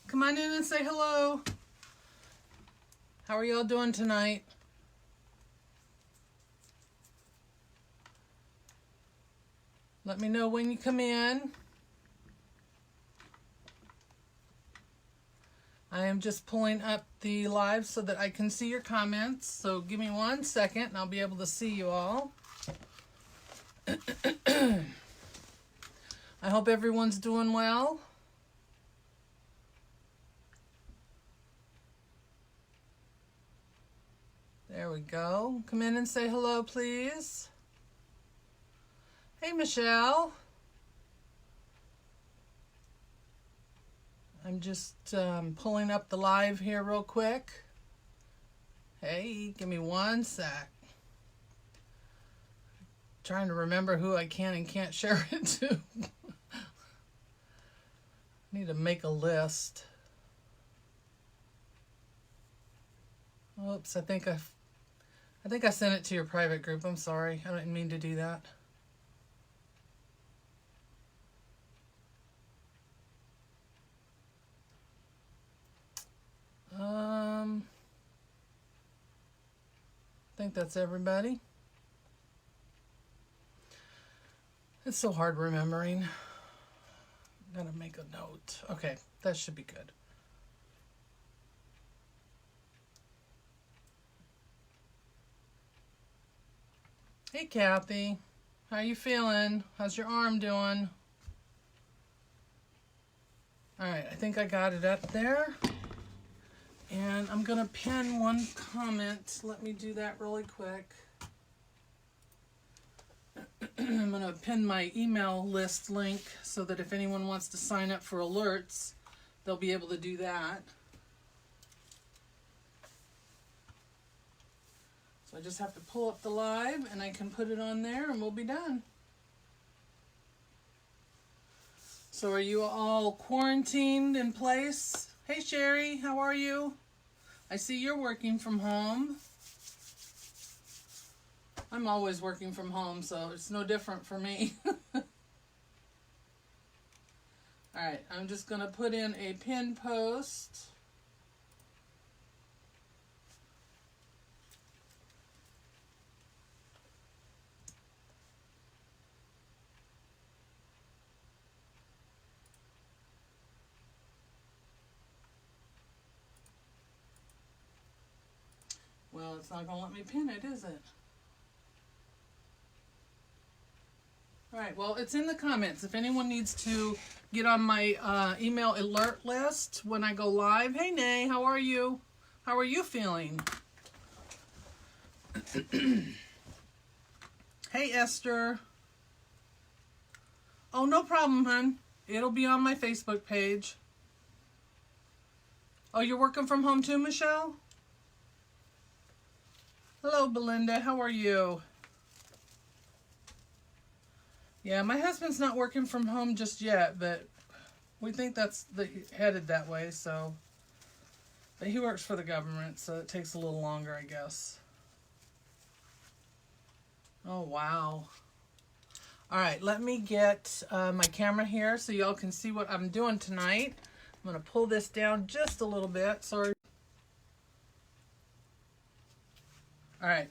Come on in and say hello. How are y'all doing tonight? Let me know when you come in. I am just pulling up the live so that I can see your comments. So give me 1 second and I'll be able to see you all. I hope everyone's doing well. There we go. Come in and say hello, please. Hey, Michelle. I'm just pulling up the live here real quick. Hey, give me 1 sec. Trying to remember who I can and can't share it to. Need to make a list. Oops, I think I sent it to your private group. I'm sorry. I didn't mean to do that. I think that's everybody. It's so hard remembering. Gotta make a note. Okay, that should be good. Hey, Kathy. How you feeling? How's your arm doing? All right, I think I got it up there. And I'm going to pin one comment. Let me do that really quick. I'm going to pin my email list link so that if anyone wants to sign up for alerts, they'll be able to do that. So I just have to pull up the live and I can put it on there and we'll be done. So are you all quarantined in place? Hey Sherry, how are you? I see you're working from home. I'm always working from home, so it's no different for me. Alright, I'm just going to put in a pin post. Well, it's not going to let me pin it, is it? Alright, well, it's in the comments. If anyone needs to get on my email alert list when I go live. Hey, Nay, how are you? How are you feeling? Hey, Esther. Oh, no problem, hon. It'll be on my Facebook page. Oh, you're working from home too, Michelle? Hello, Belinda. How are you? Yeah, my husband's not working from home just yet, but we think that's headed that way, so. But he works for the government, so it takes a little longer, I guess. Oh, wow. All right, let me get my camera here so y'all can see what I'm doing tonight. I'm going to pull this down just a little bit. Sorry. All right,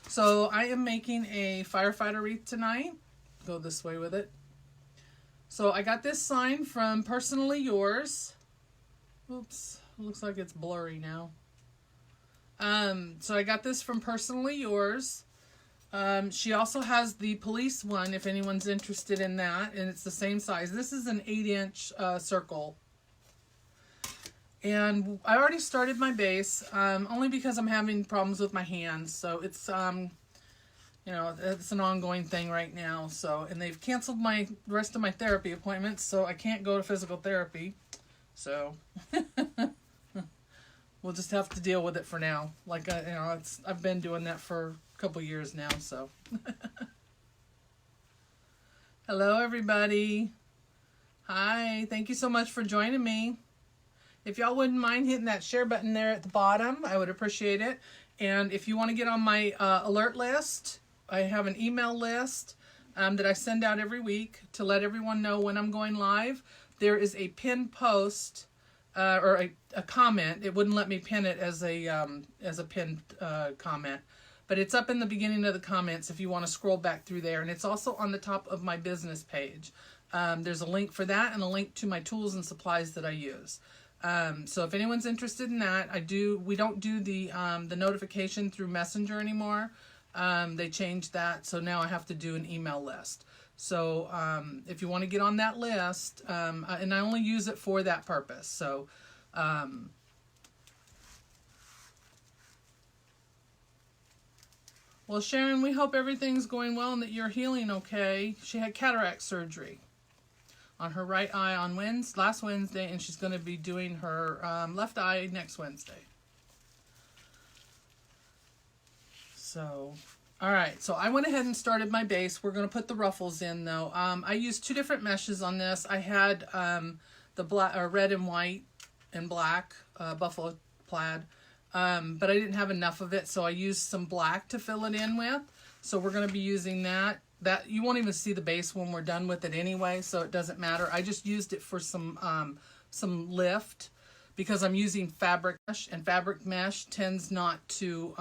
so I am making a firefighter wreath tonight. Go this way with it. So I got this sign from Personally Yours. Oops, looks like it's blurry now. So I got this from Personally Yours. She also has the police one if anyone's interested in that, and it's the same size. This is an 8-inch circle. And I already started my base, only because I'm having problems with my hands. So it's, you know, it's an ongoing thing right now. So, and they've canceled the rest of my therapy appointments, so I can't go to physical therapy. So, we'll just have to deal with it for now. Like, you know, I've been doing that for a couple years now, so. Hello, everybody. Hi, thank you so much for joining me. If y'all wouldn't mind hitting that share button there at the bottom, I would appreciate it. And if you want to get on my alert list, I have an email list that I send out every week to let everyone know when I'm going live. There is a pinned post or a comment. It wouldn't let me pin it as a pinned comment. But it's up in the beginning of the comments if you want to scroll back through there. And it's also on the top of my business page. There's a link for that and a link to my tools and supplies that I use. So if anyone's interested in that, we don't do the notification through Messenger anymore. They changed that, so now I have to do an email list. So if you want to get on that list, and I only use it for that purpose. So well, Sharon, we hope everything's going well and that you're healing okay. She had cataract surgery on her right eye on last Wednesday, and she's going to be doing her left eye next Wednesday. So, all right. So I went ahead and started my base. We're going to put the ruffles in, though. I used 2 different meshes on this. I had the red and white and black buffalo plaid. But I didn't have enough of it, so I used some black to fill it in with. So we're going to be using that. That you won't even see the base when we're done with it anyway, so it doesn't matter. I just used it for some lift because I'm using fabric mesh, and fabric mesh tends not to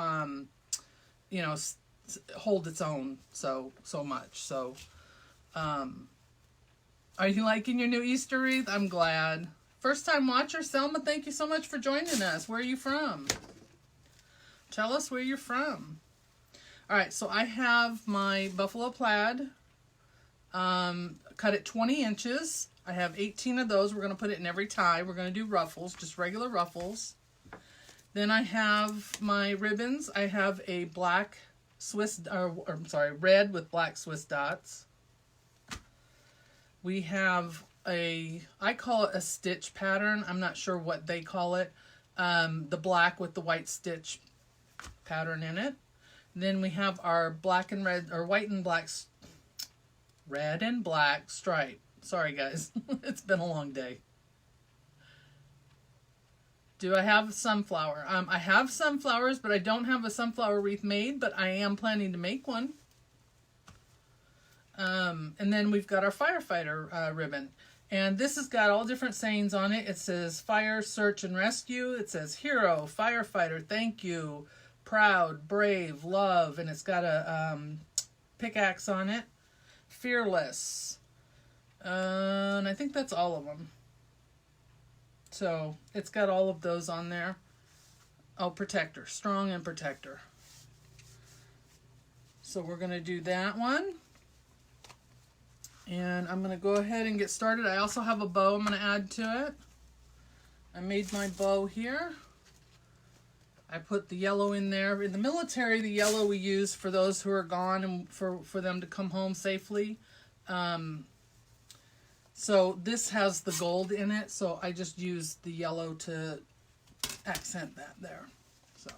you know, hold its own so much. So are you liking your new Easter wreath? I'm glad. First time watcher, Selma, thank you so much for joining us. Where are you from? Tell us where you're from. All right, so I have my buffalo plaid cut at 20 inches. I have 18 of those. We're going to put it in every tie. We're going to do ruffles, just regular ruffles. Then I have my ribbons. I have a black red with black Swiss dots. We have I call it a stitch pattern. I'm not sure what they call it. The black with the white stitch pattern in it. Then we have our black and red, or white and black, red and black stripe. Sorry guys, it's been a long day. Do I have sunflower? I have sunflowers, but I don't have a sunflower wreath made, but I am planning to make one. And then we've got our firefighter ribbon. And this has got all different sayings on it. It says fire, search, and rescue. It says hero, firefighter, thank you, proud, brave, love, and it's got a pickaxe on it. Fearless. And I think that's all of them. So it's got all of those on there. Oh, protector, strong and protector. So we're going to do that one. And I'm going to go ahead and get started. I also have a bow I'm going to add to it. I made my bow here. I put the yellow in there. In the military, the yellow we use for those who are gone and for them to come home safely. So this has the gold in it, so I just used the yellow to accent that there. So,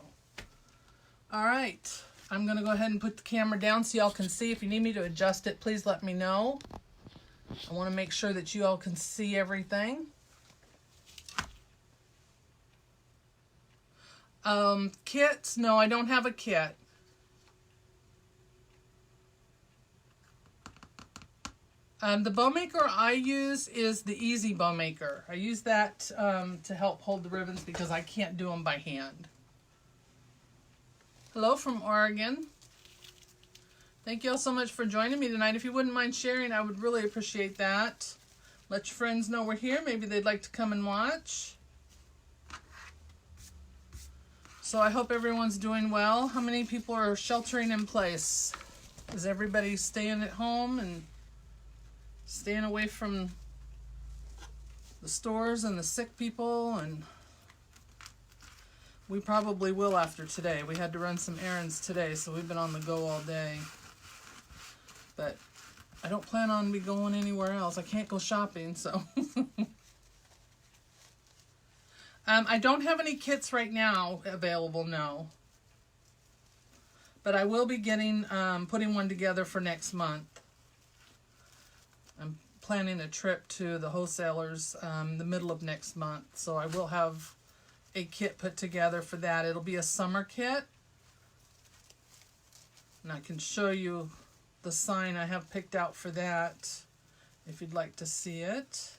all right. I'm going to go ahead and put the camera down so y'all can see. If you need me to adjust it, please let me know. I want to make sure that you all can see everything. Kits? No, I don't have a kit. The bow maker I use is the Easy Bow Maker. I use that to help hold the ribbons because I can't do them by hand. Hello from Oregon. Thank you all so much for joining me tonight. If you wouldn't mind sharing, I would really appreciate that. Let your friends know we're here. Maybe they'd like to come and watch. So I hope everyone's doing well. How many people are sheltering in place? Is everybody staying at home and staying away from the stores and the sick people? And we probably will after today. We had to run some errands today, so we've been on the go all day. But I don't plan on me going anywhere else. I can't go shopping, so. I don't have any kits right now available, no. But I will be getting, putting one together for next month. I'm planning a trip to the wholesalers the middle of next month, so I will have a kit put together for that. It'll be a summer kit, and I can show you the sign I have picked out for that if you'd like to see it.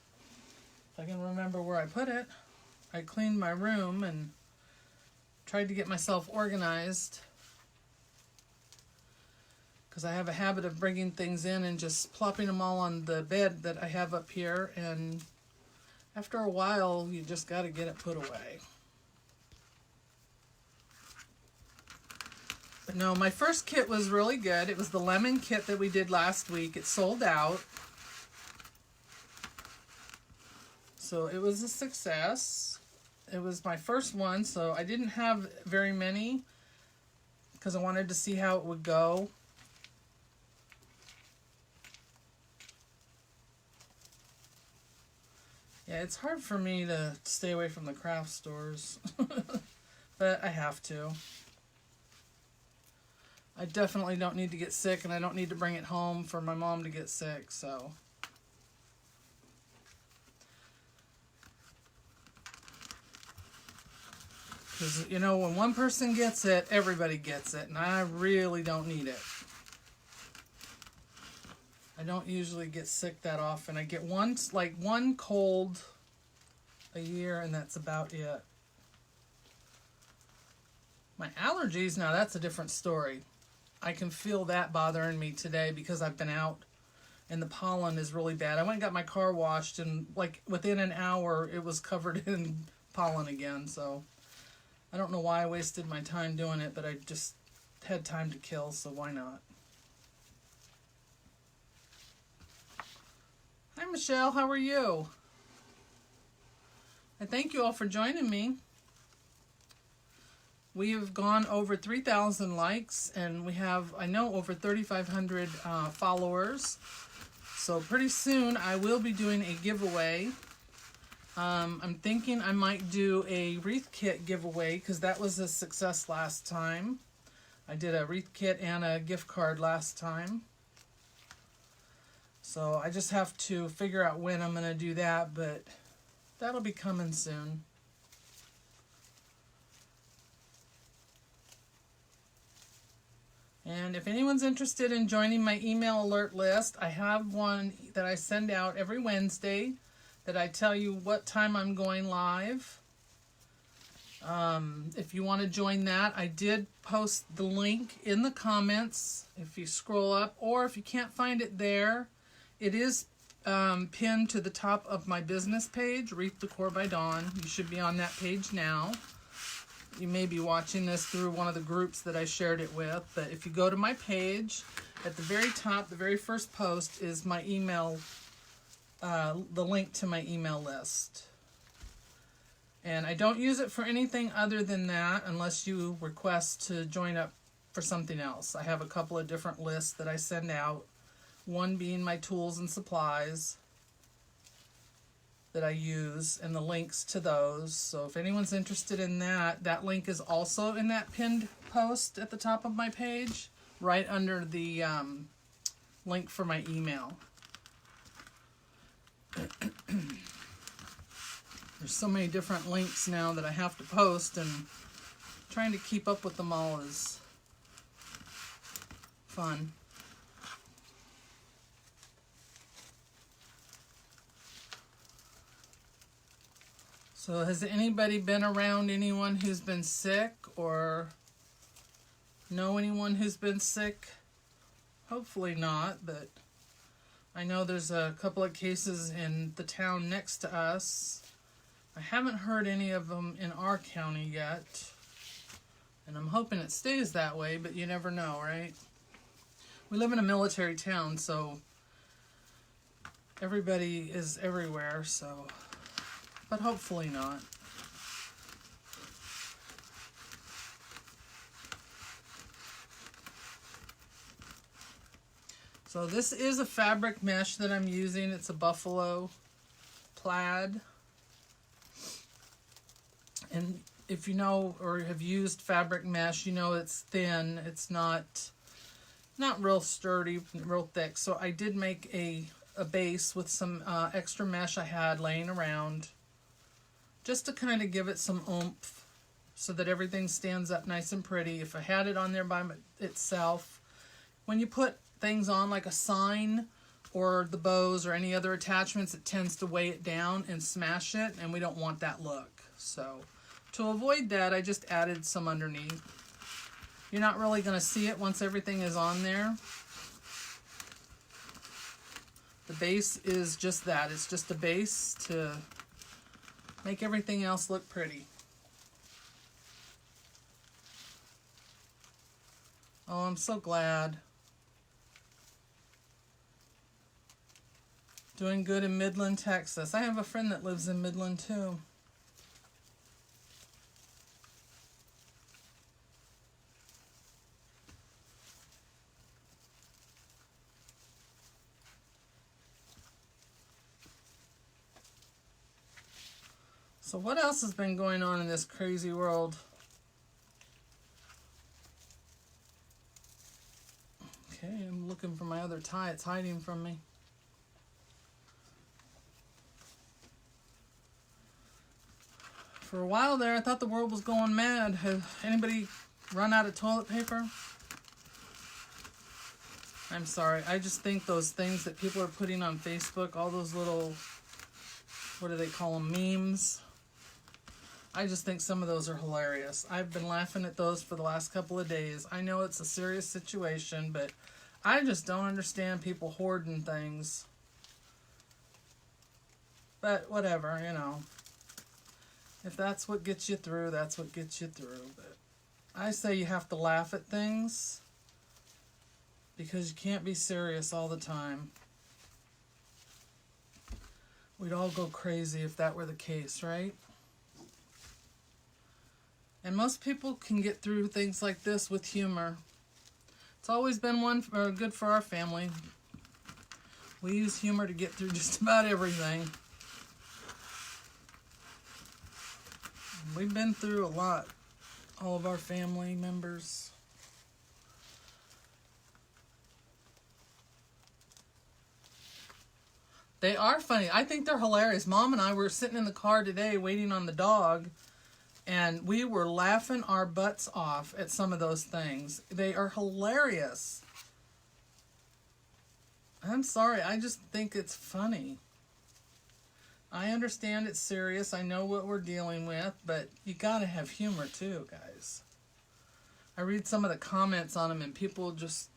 If I can remember where I put it. I cleaned my room and tried to get myself organized, because I have a habit of bringing things in and just plopping them all on the bed that I have up here, and after a while you just got to get it put away. But no, my first kit was really good. It was the lemon kit that we did last week. It sold out, so it was a success. It was my first one, so I didn't have very many because I wanted to see how it would go. Yeah, it's hard for me to stay away from the craft stores, but I have to. I definitely don't need to get sick, and I don't need to bring it home for my mom to get sick, so. Because, you know, when one person gets it, everybody gets it, and I really don't need it. I don't usually get sick that often. I get one cold a year, and that's about it. My allergies, now that's a different story. I can feel that bothering me today because I've been out and the pollen is really bad. I went and got my car washed, and like within an hour it was covered in pollen again, so I don't know why I wasted my time doing it, but I just had time to kill, so why not? Hi Michelle, how are you? I thank you all for joining me. We have gone over 3,000 likes, and we have, I know, over 3,500 followers. So pretty soon I will be doing a giveaway. I'm thinking I might do a wreath kit giveaway because that was a success last time. I did a wreath kit and a gift card last time. So I just have to figure out when I'm going to do that, but that'll be coming soon. And if anyone's interested in joining my email alert list, I have one that I send out every Wednesday that I tell you what time I'm going live. If you want to join that, I did post the link in the comments if you scroll up, or if you can't find it there, it is pinned to the top of my business page, Wreath Decor by Dawn. You should be on that page now. You may be watching this through one of the groups that I shared it with, but if you go to my page, at the very top, the very first post is my email, the link to my email list. And I don't use it for anything other than that unless you request to join up for something else. I have a couple of different lists that I send out, one being my tools and supplies that I use and the links to those. So if anyone's interested in that, that link is also in that pinned post at the top of my page, right under the link for my email. There's so many different links now that I have to post, and trying to keep up with them all is fun. So has anybody been around anyone who's been sick or know anyone who's been sick? Hopefully not, but I know there's a couple of cases in the town next to us. I haven't heard any of them in our county yet, and I'm hoping it stays that way, but you never know, right? We live in a military town, so everybody is everywhere, so... but hopefully not. So this is a fabric mesh that I'm using. It's a buffalo plaid. And if you know or have used fabric mesh, you know it's thin. It's not real sturdy, real thick. So I did make a base with some extra mesh I had laying around, just to kind of give it some oomph so that everything stands up nice and pretty. If I had it on there by itself, when you put things on like a sign or the bows or any other attachments, it tends to weigh it down and smash it, and we don't want that look. So to avoid that, I just added some underneath. You're not really going to see it once everything is on there. The base is just that. It's just a base to make everything else look pretty. Oh, I'm so glad. Doing good in Midland, Texas. I have a friend that lives in Midland too. So what else has been going on in this crazy world? Okay, I'm looking for my other tie. It's hiding from me. For a while there, I thought the world was going mad. Has anybody run out of toilet paper? I'm sorry. I just think those things that people are putting on Facebook, all those little, what do they call them, memes? I just think some of those are hilarious. I've been laughing at those for the last couple of days. I know it's a serious situation, but I just don't understand people hoarding things. But whatever, you know. If that's what gets you through, that's what gets you through. But I say you have to laugh at things because you can't be serious all the time. We'd all go crazy if that were the case, right? And most people can get through things like this with humor. It's always been good for our family. We use humor to get through just about everything. We've been through a lot, all of our family members. They are funny. I think they're hilarious. Mom and I were sitting in the car today waiting on the dog, and we were laughing our butts off at some of those things. They are hilarious. I'm sorry, I just think it's funny. I understand it's serious. I know what we're dealing with, but you gotta have humor too, guys. I read some of the comments on them, and people just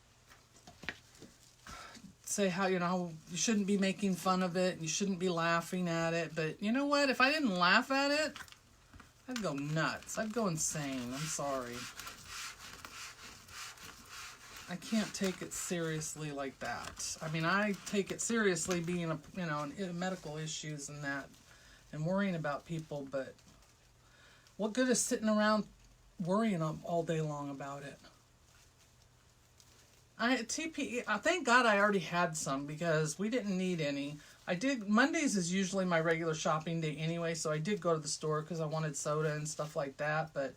say how, you know, you shouldn't be making fun of it, and you shouldn't be laughing at it. But you know what? If I didn't laugh at it, I'd go nuts. I'd go insane. I'm sorry. I can't take it seriously like that. I mean, I take it seriously being a, you know, in medical issues and that, and worrying about people, but what good is sitting around worrying all day long about it? Thank God I already had some because we didn't need any. Mondays is usually my regular shopping day anyway, so I did go to the store because I wanted soda and stuff like that, but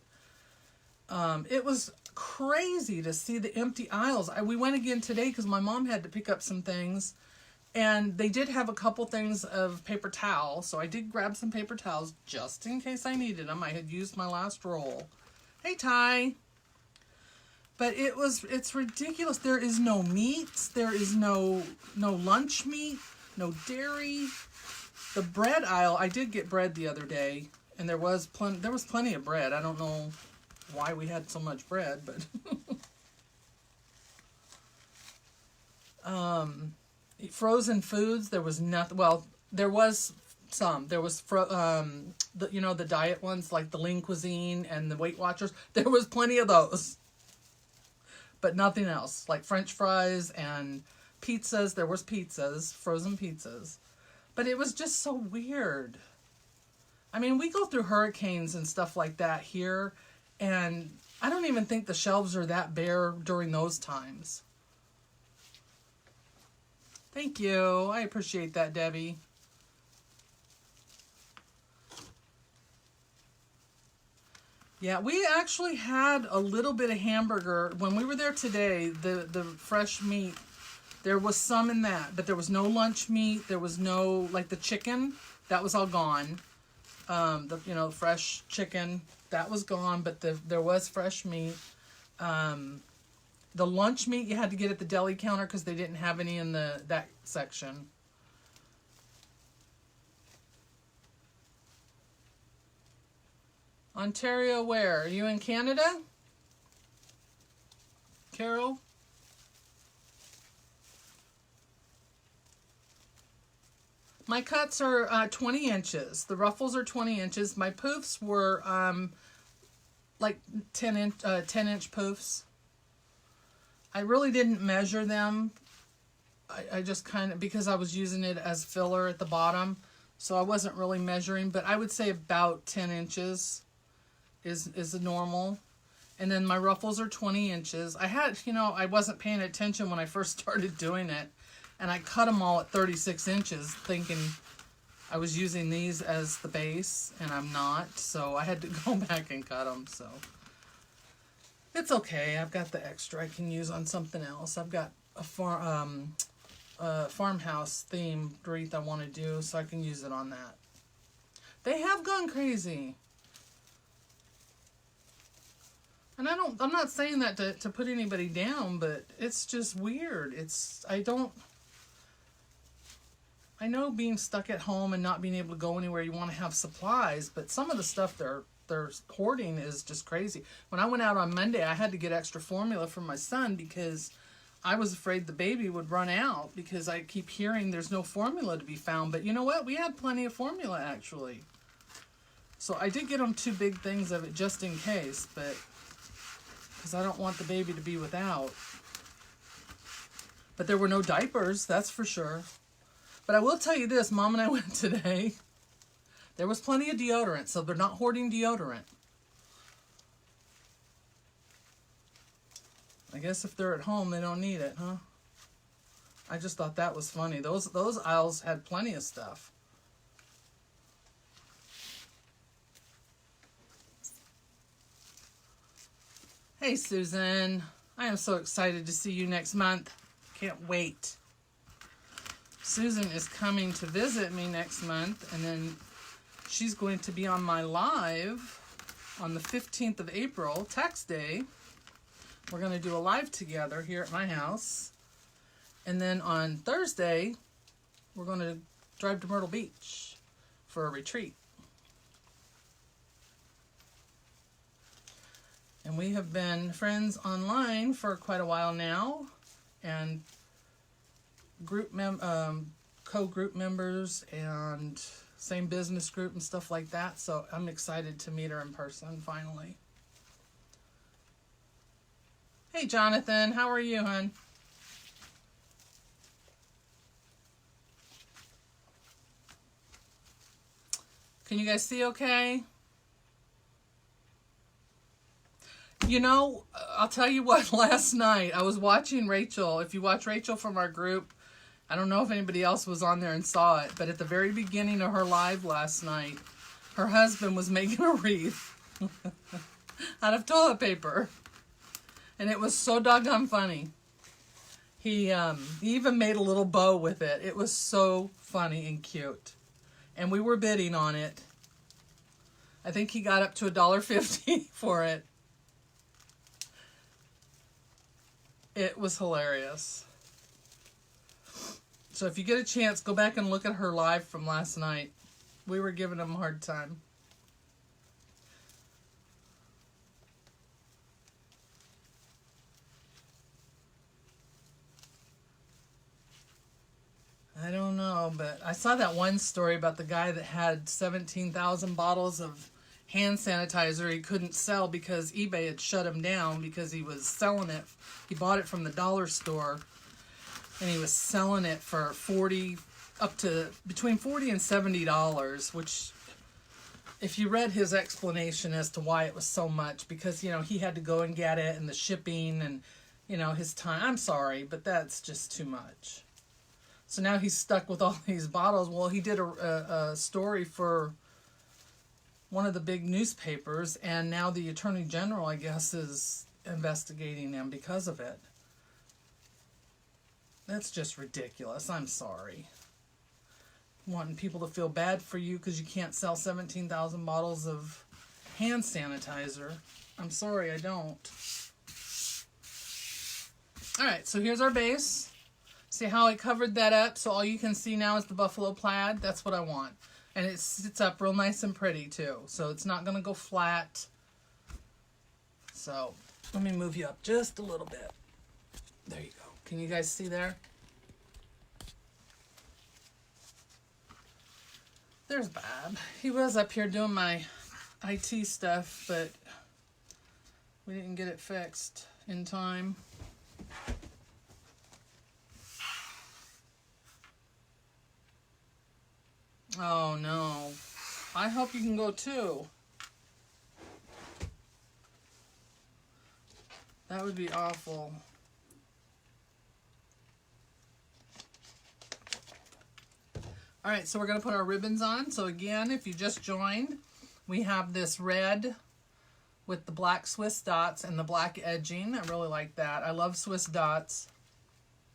it was crazy to see the empty aisles. We went again today because my mom had to pick up some things, and they did have a couple things of paper towel, so I did grab some paper towels just in case I needed them. I had used my last roll. Hey, Ty. But it's ridiculous. There is no meats. There is no lunch meat, no dairy. The bread aisle, I did get bread the other day, and there was plenty of bread. I don't know why we had so much bread, but frozen foods, there was nothing. Well, there was some. There was the diet ones like the Lean Cuisine and the Weight Watchers. There was plenty of those. But nothing else, like French fries and pizzas. There was pizzas, frozen pizzas. But it was just so weird. I mean, we go through hurricanes and stuff like that here, and I don't even think the shelves are that bare during those times. Thank you. I appreciate that, Debbie. Yeah, we actually had a little bit of hamburger. When we were there today, the fresh meat, there was some in that, but there was no lunch meat. There was no, like the chicken, that was all gone. The fresh chicken, that was gone, but there was fresh meat. The lunch meat you had to get at the deli counter because they didn't have any in that section. Ontario, where? Are you in Canada? Carol? My cuts are 20 inches. The ruffles are 20 inches. My poofs were like 10-inch poofs. I really didn't measure them. I just kind of, because I was using it as filler at the bottom, so I wasn't really measuring, but I would say about 10 inches is a normal. And then my ruffles are 20 inches. I had, I wasn't paying attention when I first started doing it, and I cut them all at 36 inches thinking I was using these as the base, and I'm not, so I had to go back and cut them, so it's okay. I've got the extra I can use on something else. I've got a farmhouse themed wreath I want to do, so I can use it on that. They have gone crazy. And I'm not saying that to put anybody down, but it's just weird. I know being stuck at home and not being able to go anywhere, you want to have supplies, but some of the stuff they're hoarding is just crazy. When I went out on Monday, I had to get extra formula for my son because I was afraid the baby would run out because I keep hearing there's no formula to be found. But you know what? We had plenty of formula, actually. So I did get them 2 big things of it just in case, but because I don't want the baby to be without. But there were no diapers, that's for sure. But I will tell you this, Mom and I went today. There was plenty of deodorant, so they're not hoarding deodorant. I guess if they're at home, they don't need it, huh? I just thought that was funny. Those aisles had plenty of stuff. Hey, Susan. I am so excited to see you next month. Can't wait. Susan is coming to visit me next month, and then she's going to be on my live on the 15th of April, tax day. We're going to do a live together here at my house. And then on Thursday, we're going to drive to Myrtle Beach for a retreat. And we have been friends online for quite a while now, and co-group members and same business group and stuff like that. So I'm excited to meet her in person finally. Hey, Jonathan, how are you, hon? Can you guys see okay? I'll tell you what, last night I was watching Rachel. If you watch Rachel from our group, I don't know if anybody else was on there and saw it, but at the very beginning of her live last night, her husband was making a wreath out of toilet paper. And it was so doggone funny. He even made a little bow with it. It was so funny and cute. And we were bidding on it. I think he got up to $1.50 for it. It was hilarious. So if you get a chance, go back and look at her live from last night. We were giving him a hard time. I don't know, but I saw that one story about the guy that had 17,000 bottles of hand sanitizer he couldn't sell because eBay had shut him down because he was selling it. He bought it from the dollar store, and he was selling it for between $40 and $70, which, if you read his explanation as to why it was so much, because, he had to go and get it and the shipping and, his time. I'm sorry, but that's just too much. So now he's stuck with all these bottles. Well, he did a story for one of the big newspapers, and now the Attorney General, I guess, is investigating him because of it. That's just ridiculous. I'm sorry. Wanting people to feel bad for you because you can't sell 17,000 bottles of hand sanitizer. I'm sorry, I don't. All right, so here's our base. See how I covered that up? So all you can see now is the buffalo plaid. That's what I want. And it sits up real nice and pretty too. So it's not going to go flat. So let me move you up just a little bit. There you go. Can you guys see there? There's Bob. He was up here doing my IT stuff, but we didn't get it fixed in time. Oh no. I hope you can go too. That would be awful. All right, so we're going to put our ribbons on. So again, if you just joined, we have this red with the black Swiss dots and the black edging. I really like that. I love Swiss dots.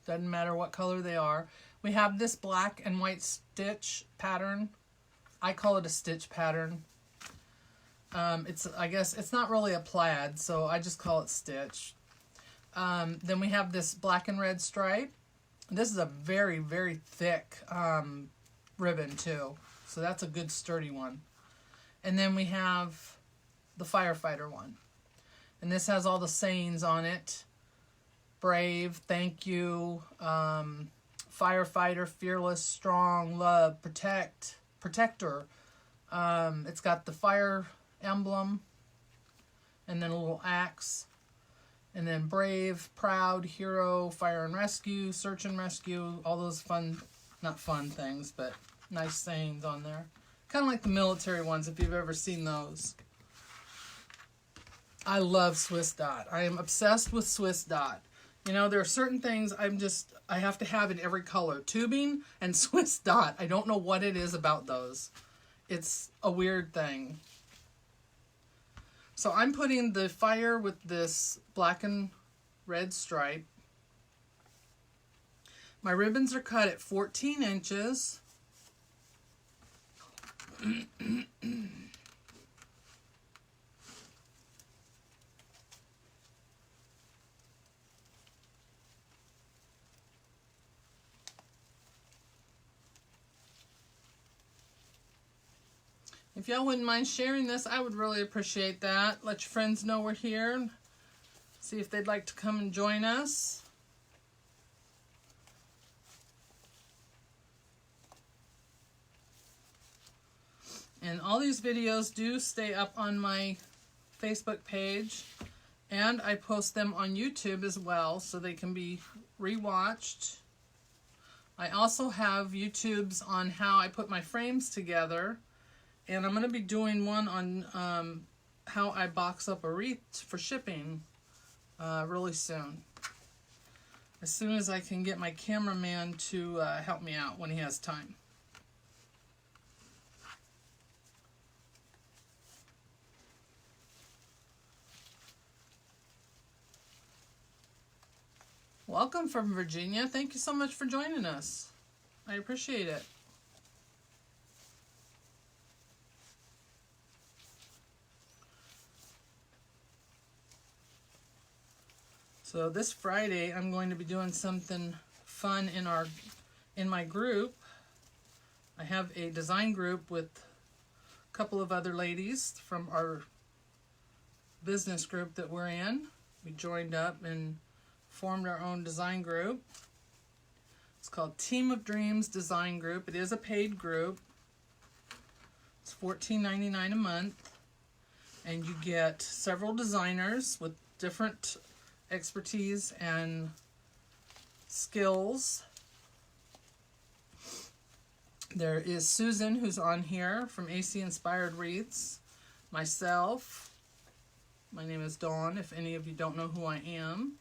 Doesn't matter what color they are. We have this black and white stitch pattern. I call it a stitch pattern. I guess it's not really a plaid, so I just call it stitch. Then we have this black and red stripe. This is a very, very thick ribbon too, so that's a good sturdy one. And then we have the Firefighter one, and this has all the sayings on it. Brave, thank you, firefighter, fearless, strong, love, protector. It's got the fire emblem, and then a little axe, and then brave, proud, hero, fire and rescue, search and rescue, all those fun, not fun things, but nice sayings on there. Kind of like the military ones, if you've ever seen those. I love Swiss dot. I am obsessed with Swiss dot. You know, there are certain things I have to have in every color. Tubing and Swiss dot. I don't know what it is about those. It's a weird thing. So I'm putting the fire with this black and red stripe. My ribbons are cut at 14 inches. If y'all wouldn't mind sharing this, I would really appreciate that. Let your friends know we're here. See if they'd like to come and join us. And all these videos do stay up on my Facebook page, and I post them on YouTube as well, so they can be rewatched. I also have YouTubes on how I put my frames together, and I'm going to be doing one on how I box up a wreath for shipping really soon. As soon as I can get my cameraman to help me out when he has time. Welcome from Virginia. Thank you so much for joining us. I appreciate it. So this Friday, I'm going to be doing something fun in my group. I have a design group with a couple of other ladies from our business group that we're in. We joined up and formed our own design group. It's called Team of Dreams Design Group. It is a paid group. It's $14.99 a month, and you get several designers with different expertise and skills. There is Susan, who's on here from AC Inspired Wreaths. Myself. My name is Dawn, if any of you don't know who I am.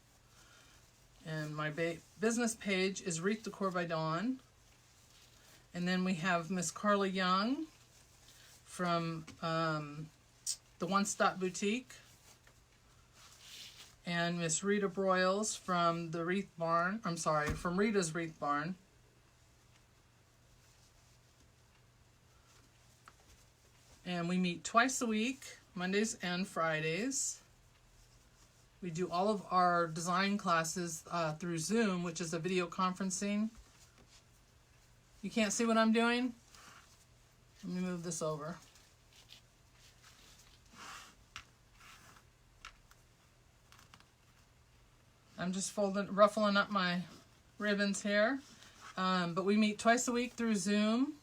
And my business page is Wreath Decor by Dawn. And then we have Miss Carla Young from the One Stop Boutique. And Miss Rita Broyles from the Wreath Barn. I'm sorry, from Rita's Wreath Barn. And we meet twice a week, Mondays and Fridays. We do all of our design classes through Zoom, which is a video conferencing. You can't see what I'm doing? Let me move this over. I'm just ruffling up my ribbons here. But we meet twice a week through Zoom.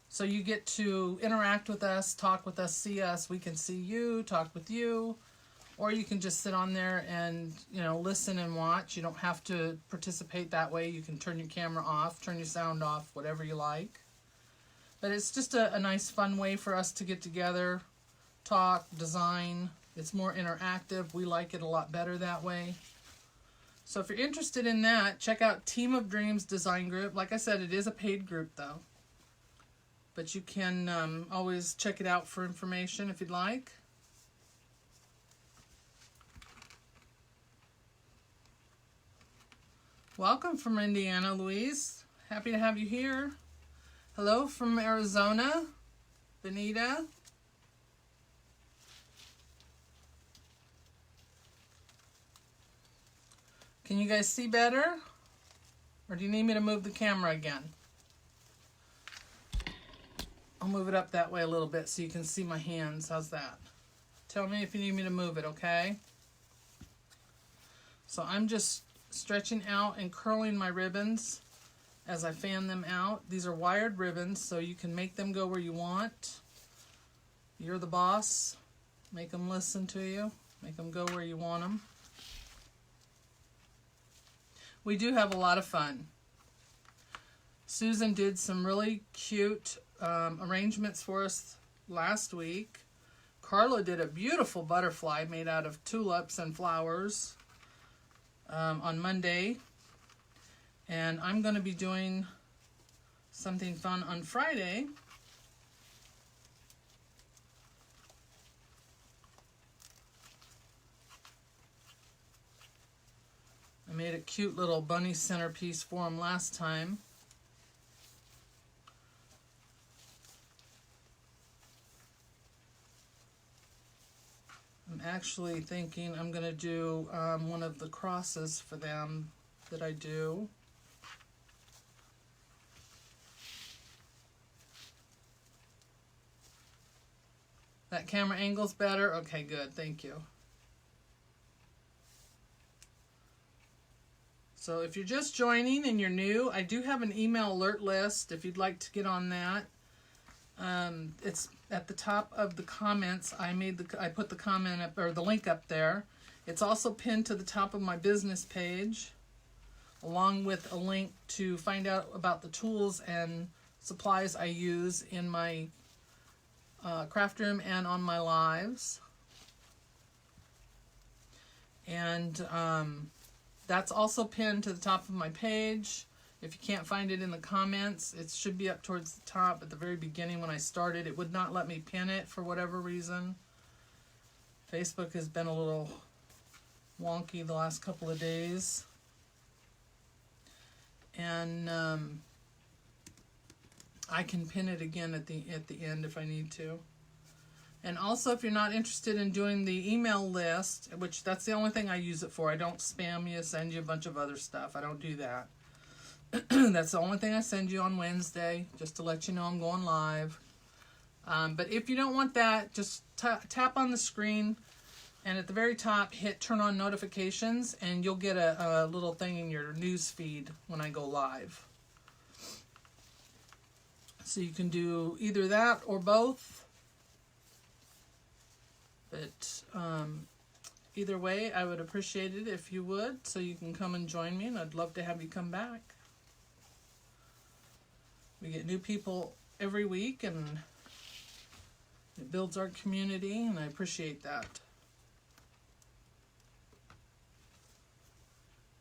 So you get to interact with us, talk with us, see us. We can see you, talk with you. Or you can just sit on there and, you know, listen and watch. You don't have to participate that way. You can turn your camera off, turn your sound off, whatever you like. But it's just a nice, fun way for us to get together, talk, design. It's more interactive. We like it a lot better that way. So if you're interested in that, check out Team of Dreams Design Group. Like I said, it is a paid group, though. But you can always check it out for information if you'd like. Welcome from Indiana, Louise. Happy to have you here. Hello from Arizona, Benita. Can you guys see better? Or do you need me to move the camera again? I'll move it up that way a little bit so you can see my hands. How's that? Tell me if you need me to move it, okay? So I'm just stretching out and curling my ribbons as I fan them out. These are wired ribbons, so you can make them go where you want. You're the boss. Make them listen to you. Make them go where you want them. We do have a lot of fun. Susan did some really cute arrangements for us last week. Carla did a beautiful butterfly made out of tulips and flowers on Monday. And I'm going to be doing something fun on Friday. I made a cute little bunny centerpiece for him last time. I'm actually thinking I'm going to do one of the crosses for them that I do. That camera angle's better? Okay, good. Thank you. So if you're just joining and you're new, I do have an email alert list if you'd like to get on that. It's at the top of the comments. I put the comment up, or the link up there. It's also pinned to the top of my business page, along with a link to find out about the tools and supplies I use in my craft room and on my lives. And that's also pinned to the top of my page. If you can't find it in the comments, it should be up towards the top at the very beginning when I started. It would not let me pin it for whatever reason. Facebook has been a little wonky the last couple of days. And I can pin it again at the end if I need to. And also, if you're not interested in doing the email list, which that's the only thing I use it for. I don't spam you, send you a bunch of other stuff. I don't do that. That's the only thing I send you on Wednesday, just to let you know I'm going live. But if you don't want that, just tap on the screen, and at the very top, hit turn on notifications, and you'll get a little thing in your news feed when I go live. So you can do either that or both. But either way, I would appreciate it if you would, so you can come and join me, and I'd love to have you come back. We get new people every week, and it builds our community, and I appreciate that.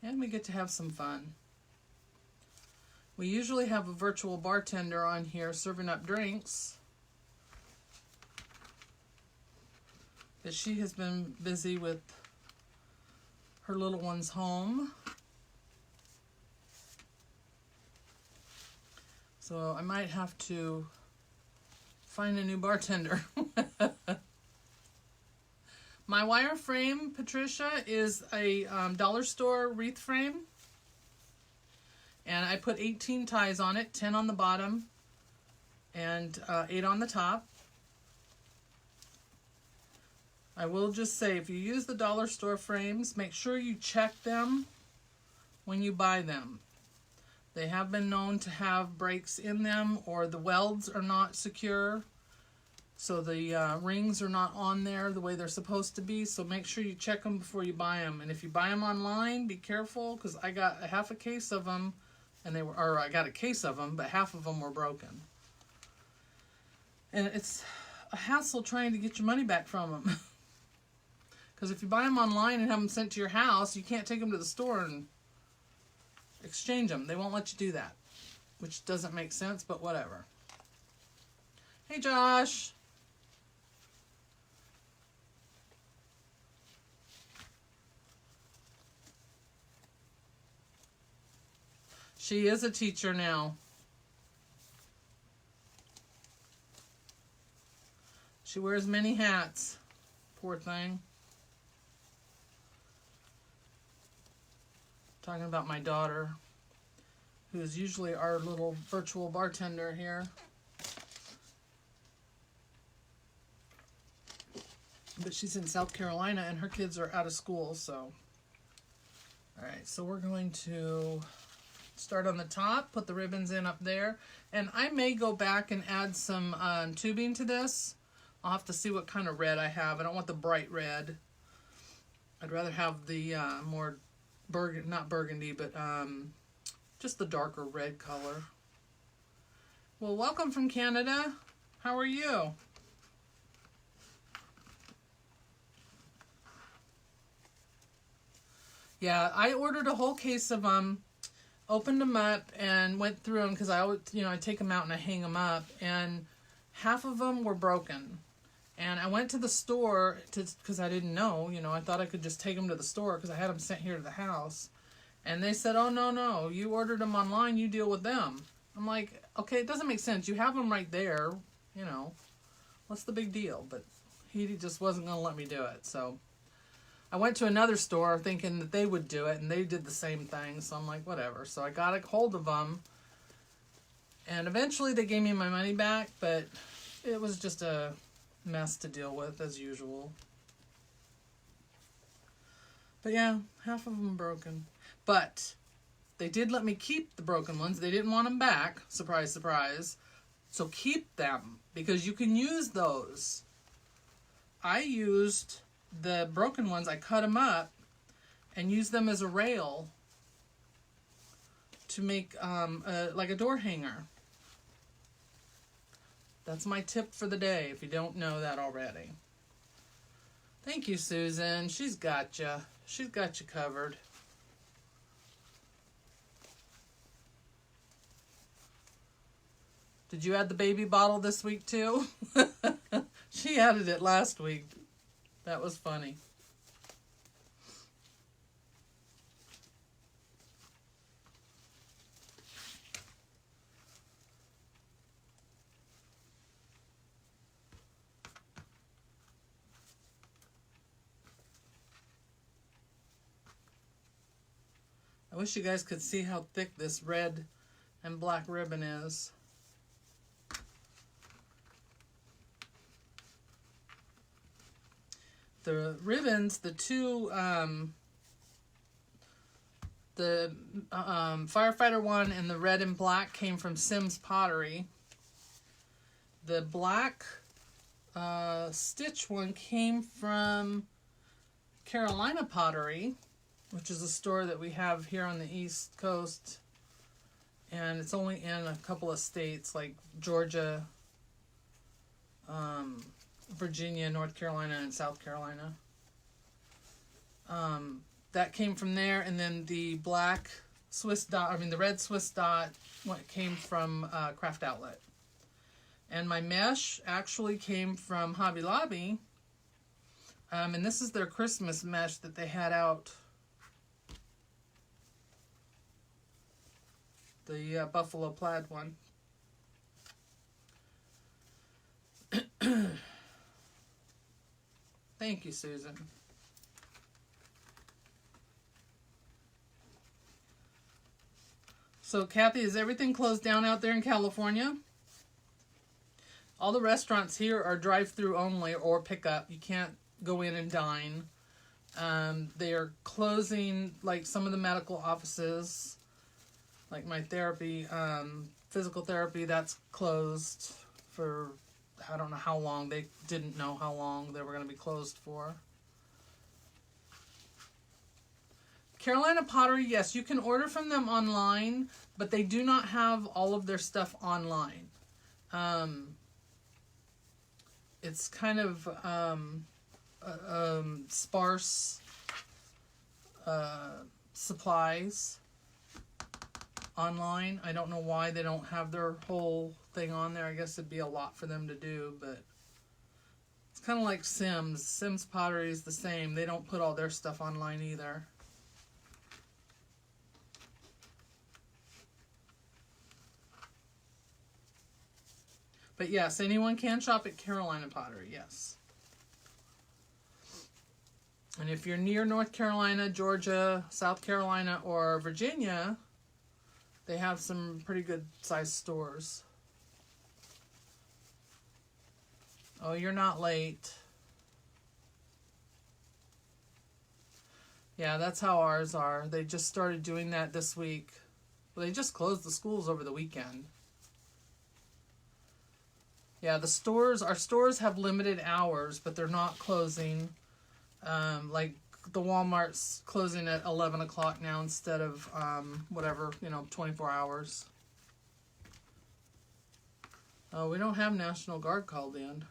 And we get to have some fun. We usually have a virtual bartender on here serving up drinks, but she has been busy with her little ones home. So I might have to find a new bartender. My wire frame, Patricia, is a dollar store wreath frame. And I put 18 ties on it, 10 on the bottom, and 8 on the top. I will just say, if you use the dollar store frames, make sure you check them when you buy them. They have been known to have breaks in them, or the welds are not secure. So the rings are not on there the way they're supposed to be. So make sure you check them before you buy them. And if you buy them online, be careful, because I got a half a case of them, and they were, or I got a case of them, but half of them were broken. And it's a hassle trying to get your money back from them. Because if you buy them online and have them sent to your house, you can't take them to the store and exchange them. They won't let you do that, which doesn't make sense, but whatever. Hey, Josh. She is a teacher now. She wears many hats. Poor thing. Talking about my daughter, who is usually our little virtual bartender here. But she's in South Carolina and her kids are out of school, so. Alright, so we're going to start on the top, put the ribbons in up there. And I may go back and add some tubing to this. I'll have to see what kind of red I have. I don't want the bright red. I'd rather have the more not burgundy, but just the darker red color. Well, welcome from Canada. How are you? Yeah, I ordered a whole case of them, opened them up, and went through them because I always, I take them out and I hang them up, and half of them were broken. And I went to the store because I didn't know, I thought I could just take them to the store because I had them sent here to the house. And they said, oh, no, you ordered them online, you deal with them. I'm like, okay, it doesn't make sense. You have them right there, what's the big deal? But he just wasn't going to let me do it. So I went to another store thinking that they would do it, and they did the same thing. So I'm like, whatever. So I got a hold of them, and eventually they gave me my money back, but it was just a mess to deal with as usual. But yeah, half of them broken. But they did let me keep the broken ones. They didn't want them back. Surprise, surprise. So keep them, because you can use those. I used the broken ones. I cut them up and used them as a rail to make like a door hanger. That's my tip for the day, if you don't know that already. Thank you, Susan. She's got you. She's got you covered. Did you add the baby bottle this week too? She added it last week. That was funny. I wish you guys could see how thick this red and black ribbon is. The ribbons, the two, the Firefighter one and the red and black came from Sims Pottery. The black stitch one came from Carolina Pottery, which is a store that we have here on the East Coast. And it's only in a couple of states like Georgia, Virginia, North Carolina, and South Carolina. That came from there, and then the black Swiss dot, the red Swiss dot, came from Craft Outlet. And my mesh actually came from Hobby Lobby, and this is their Christmas mesh that they had out. The Buffalo Plaid one. Thank you, Susan. So, Kathy, is everything closed down out there in California? All the restaurants here are drive-through only or pickup. You can't go in and dine. They are closing, like, some of the medical offices, like my therapy, physical therapy, that's closed for, I don't know how long. They didn't know how long they were going to be closed for. Carolina Pottery, yes, you can order from them online, but they do not have all of their stuff online. It's kind of sparse supplies online. I don't know why they don't have their whole thing on there. I guess it'd be a lot for them to do, but it's kind of like Sims. Sims Pottery is the same. They don't put all their stuff online either. But yes, anyone can shop at Carolina Pottery, yes. And if you're near North Carolina, Georgia, South Carolina, or Virginia, they have some pretty good sized stores. Oh, you're not late. Yeah, that's how ours are. They just started doing that this week. Well, they just closed the schools over the weekend. Yeah, the stores, our stores have limited hours, but they're not closing. Like the Walmart's closing at 11 o'clock now instead of, whatever, 24 hours. Oh, we don't have National Guard called in.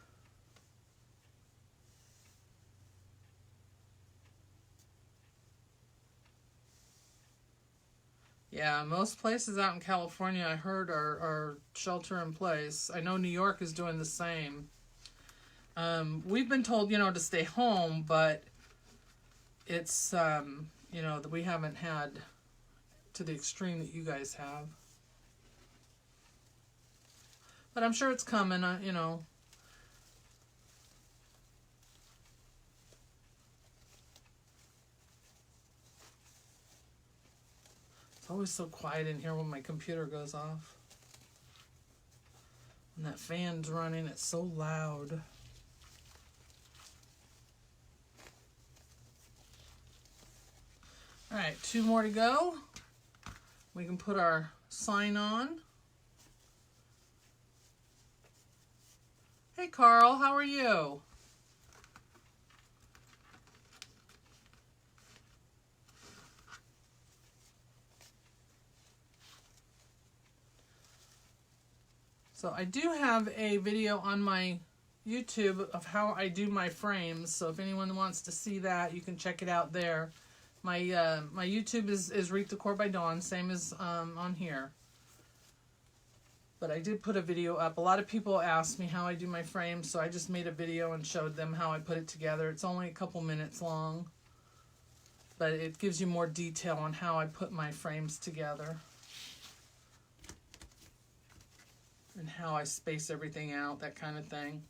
Yeah, most places out in California, I heard, are shelter in place. I know New York is doing the same. We've been told, to stay home, but it's, that we haven't had to the extreme that you guys have. But I'm sure it's coming, It's always so quiet in here when my computer goes off. When that fan's running, it's so loud. All right, 2 more to go. We can put our sign on. Hey, Carl, how are you? So I do have a video on my YouTube of how I do my frames. So if anyone wants to see that, you can check it out there. My YouTube is Wreath Decor by Dawn, same as on here. But I did put a video up. A lot of people asked me how I do my frames, so I just made a video and showed them how I put it together. It's only a couple minutes long, but it gives you more detail on how I put my frames together. And how I space everything out, that kind of thing.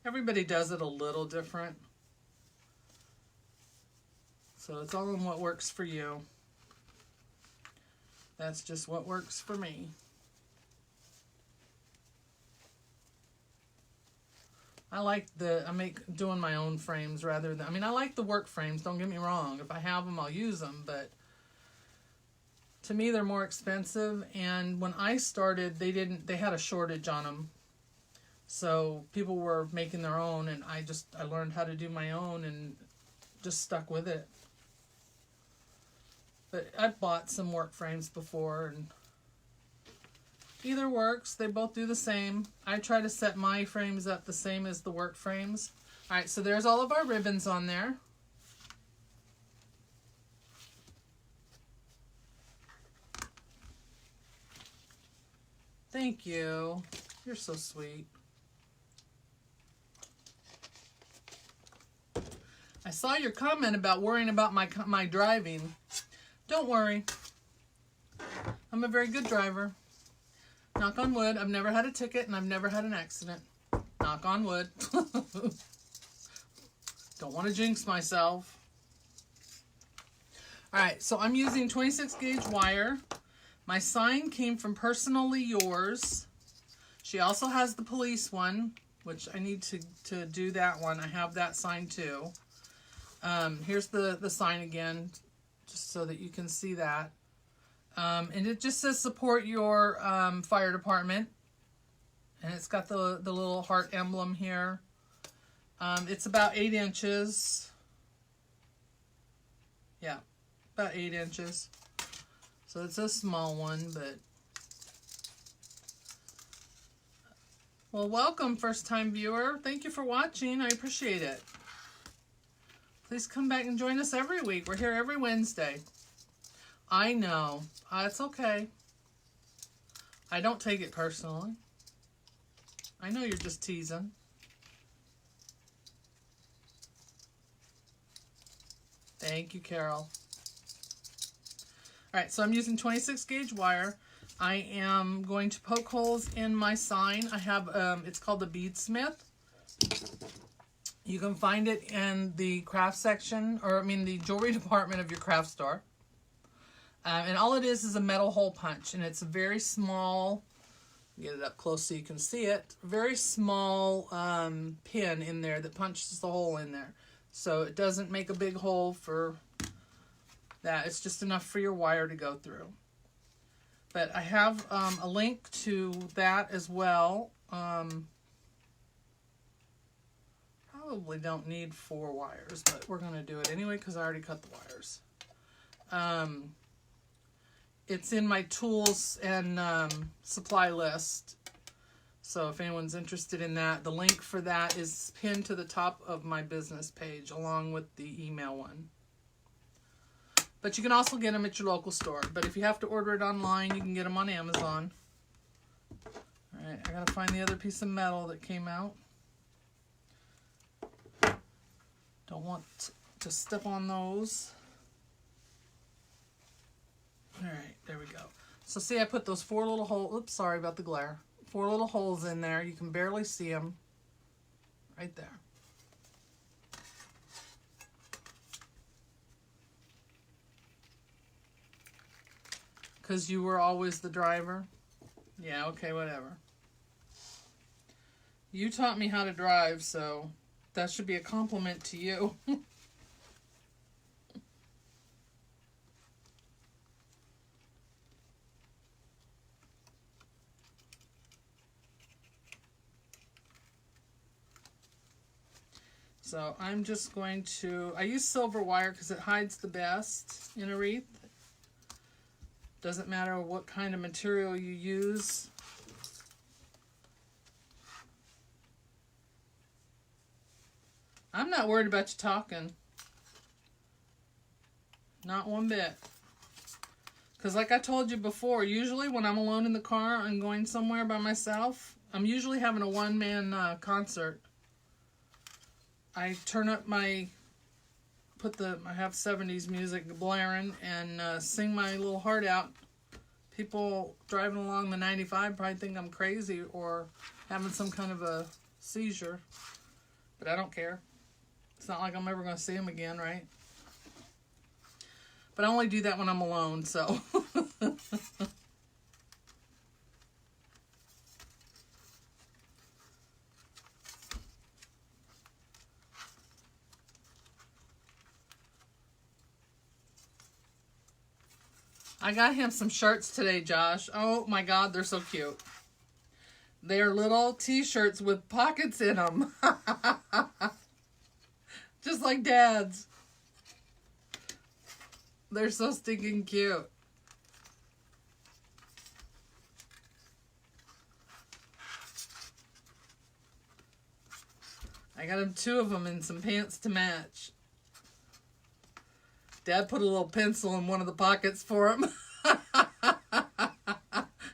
Everybody does it a little different. So it's all in what works for you. That's just what works for me. I like doing my own frames rather than, I like the work frames, don't get me wrong. If I have them, I'll use them, but to me, they're more expensive, and when I started, they had a shortage on them. So people were making their own, and I learned how to do my own and just stuck with it. But I've bought some work frames before, and either works. They both do the same. I try to set my frames up the same as the work frames. All right, so there's all of our ribbons on there. Thank you. You're so sweet. I saw your comment about worrying about my driving. Don't worry. I'm a very good driver. Knock on wood. I've never had a ticket and I've never had an accident. Knock on wood. want to jinx myself. Alright, so I'm using 26 gauge wire. My sign came from Personally Yours. She also has the police one, which I need to do that one. I have that sign too. Here's the sign again, just so that you can see that. And it just says support your fire department. And it's got the little heart emblem here. It's about 8 inches. Yeah, about 8 inches. So it's a small one, but... Well, welcome, first-time viewer. Thank you for watching. I appreciate it. Please come back and join us every week. We're here every Wednesday. I know. It's okay. I don't take it personally. I know you're just teasing. Thank you, Carol. Alright, so I'm using 26 gauge wire. I am going to poke holes in my sign. I have, it's called the Beadsmith. You can find it in the craft section, or I mean the jewelry department of your craft store. And all it is a metal hole punch, and it's a very small, get it up close so you can see it, very small pin in there that punches the hole in there. So it doesn't make a big hole for that. It's just enough for your wire to go through. But I have a link to that as well. Probably don't need 4 wires, but we're going to do it anyway because I already cut the wires. It's in my tools and supply list. So if anyone's interested in that, the link for that is pinned to the top of my business page along with the email one. But you can also get them at your local store. But if you have to order it online, you can get them on Amazon. Alright, I gotta find the other piece of metal that came out. Don't want to step on those. Alright, there we go. So see, I put those 4 little holes, oops, sorry about the glare. 4 little holes in there. You can barely see them. Right there. Because you were always the driver? Yeah, okay, whatever. You taught me how to drive, so that should be a compliment to you. So I'm just going to, I use silver wire because it hides the best in a wreath. Doesn't matter what kind of material you use. I'm not worried about you talking. Not one bit. Because like I told you before, usually when I'm alone in the car and going somewhere by myself, I'm usually having a one-man concert. I turn up my, I have 70s music blaring and sing my little heart out. People driving along the 95 probably think I'm crazy or having some kind of a seizure. But I don't care. It's not like I'm ever going to see them again, right? But I only do that when I'm alone, so. I got him some shirts today, Josh. Oh my God, they're so cute. They're little t-shirts with pockets in them. Just like Dad's. They're so stinking cute. I got him 2 of them and some pants to match. Dad put a little pencil in one of the pockets for him.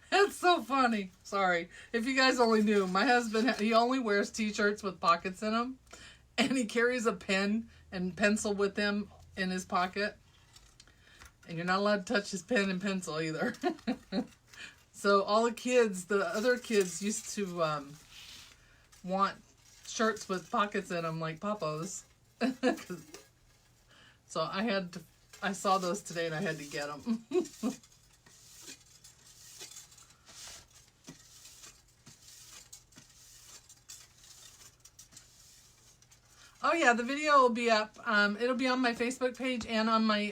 That's so funny. Sorry. If you guys only knew, my husband, he only wears t-shirts with pockets in them. And he carries a pen and pencil with him in his pocket. And you're not allowed to touch his pen and pencil either. So all the kids, the other kids used to want shirts with pockets in them like Papa's. So I saw those today and I had to get them. Oh yeah, the video will be up. It'll be on my Facebook page and on my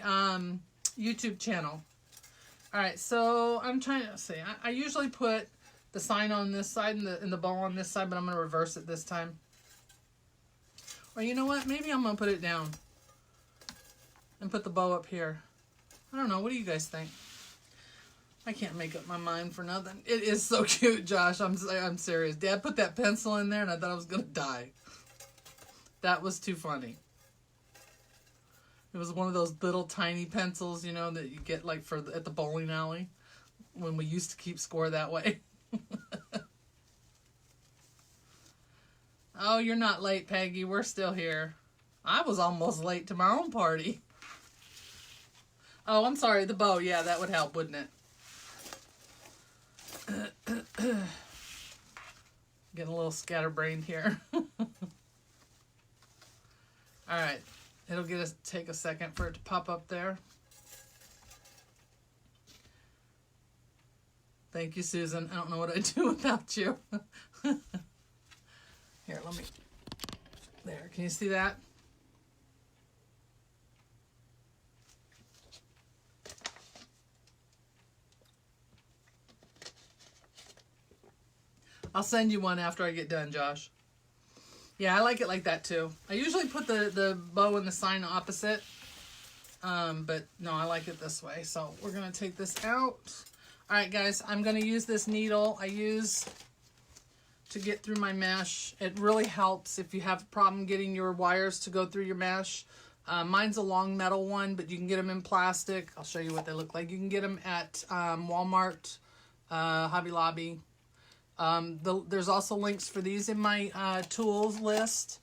YouTube channel. All right, so I'm trying to see. I usually put the sign on this side and the bow on this side, but I'm going to reverse it this time. Or you know what? Maybe I'm going to put it down and put the bow up here. I don't know. What do you guys think? I can't make up my mind for nothing. It is so cute, Josh. I'm serious. Dad put that pencil in there and I thought I was going to die. That was too funny. It was one of those little tiny pencils, you know, that you get like at the bowling alley when we used to keep score that way. Oh, you're not late, Peggy. We're still here. I was almost late to my own party. Oh, I'm sorry. The bow. Yeah, that would help, wouldn't it? Getting a little scatterbrained here. All right, it'll take a second for it to pop up there. Thank you, Susan. I don't know what I'd do without you. Here, let me, there, can you see that? I'll send you one after I get done, Josh. Yeah, I like it like that too. I usually put the bow and the sign opposite, but no, I like it this way. So we're going to take this out. All right, guys, I'm going to use this needle I use to get through my mesh. It really helps if you have a problem getting your wires to go through your mesh. Mine's a long metal one, but you can get them in plastic. I'll show you what they look like. You can get them at Walmart, Hobby Lobby. There's also links for these in my tools list